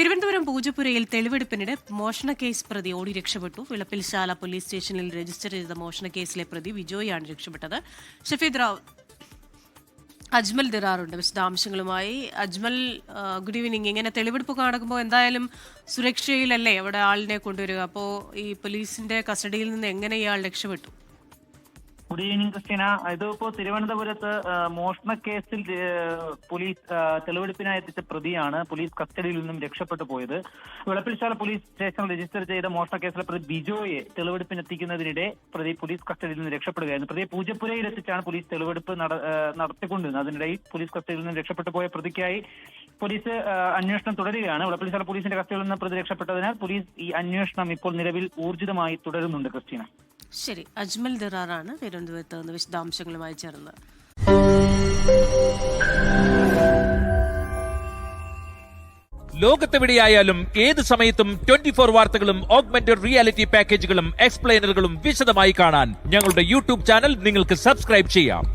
തിരുവനന്തപുരം പൂജപ്പുരയിൽ തെളിവെടുപ്പിനിടെ മോഷണ കേസ് പ്രതി ഓടി രക്ഷപ്പെട്ടു. വിളപ്പിൽശാല പോലീസ് സ്റ്റേഷനിൽ രജിസ്റ്റർ ചെയ്ത മോഷണ കേസിലെ പ്രതി വിജോയാണ് രക്ഷപ്പെട്ടത്. ഷഫീദ് റാവ്, അജ്മൽ ദിറാറുണ്ട് വിശദാംശങ്ങളുമായി. Ajmal, good evening. ഇങ്ങനെ തെളിവെടുപ്പ് നടക്കുമ്പോൾ എന്തായാലും സുരക്ഷയിലല്ലേ അവിടെ ആളിനെ കൊണ്ടുവരിക? അപ്പോൾ ഈ പോലീസിന്റെ കസ്റ്റഡിയിൽ നിന്ന് എങ്ങനെ ഇയാൾ രക്ഷപ്പെട്ടു? Good evening Christina. ഇതിപ്പോ തിരുവനന്തപുരത്ത് മോഷണ കേസിൽ പോലീസ് തെളിവെടുപ്പിനായി എത്തിച്ച പ്രതിയാണ് പോലീസ് കസ്റ്റഡിയിൽ നിന്നും രക്ഷപ്പെട്ടു പോയത്. വിളപ്പിൽശാല പോലീസ് സ്റ്റേഷനിൽ രജിസ്റ്റർ ചെയ്ത മോഷണ കേസിലെ പ്രതി ബിജോയെ തെളിവെടുപ്പിനെത്തിക്കുന്നതിനിടെ പ്രതി പോലീസ് കസ്റ്റഡിയിൽ നിന്ന് രക്ഷപ്പെടുകയായിരുന്നു. പ്രതിയെ പൂജപ്പുരയിൽ എത്തിച്ചാണ് പോലീസ് തെളിവെടുപ്പ് നടത്തിക്കൊണ്ടിരുന്നത്. അതിനിടയിൽ പോലീസ് കസ്റ്റഡിയിൽ നിന്ന് രക്ഷപ്പെട്ടു പോയ പ്രതിക്കായി പോലീസ് അന്വേഷണം തുടരുകയാണ്. വിളപ്പിൽശാല പോലീസിന്റെ കസ്റ്റഡിയിൽ നിന്ന് പ്രതി രക്ഷപ്പെട്ടതിനാൽ പോലീസ് ഈ അന്വേഷണം ഇപ്പോൾ നിലവിൽ ഊർജിതമായി തുടരുന്നുണ്ട് ക്രിസ്റ്റീന. ശരി, അജ്മൽ ദിറാറാണ് തിരുവനന്തപുരത്ത് നിന്ന് വിശദാംശങ്ങളുമായി ചേർന്നത്. ലോകത്തെവിടെയായാലും ഏത് സമയത്തും 24 വാർത്തകളും ഓഗ്മെന്റഡ് റിയാലിറ്റി പാക്കേജുകളും എക്സ്പ്ലെയിനറുകളും വിശദമായി കാണാൻ ഞങ്ങളുടെ യൂട്യൂബ് ചാനൽ നിങ്ങൾക്ക് സബ്സ്ക്രൈബ് ചെയ്യാം.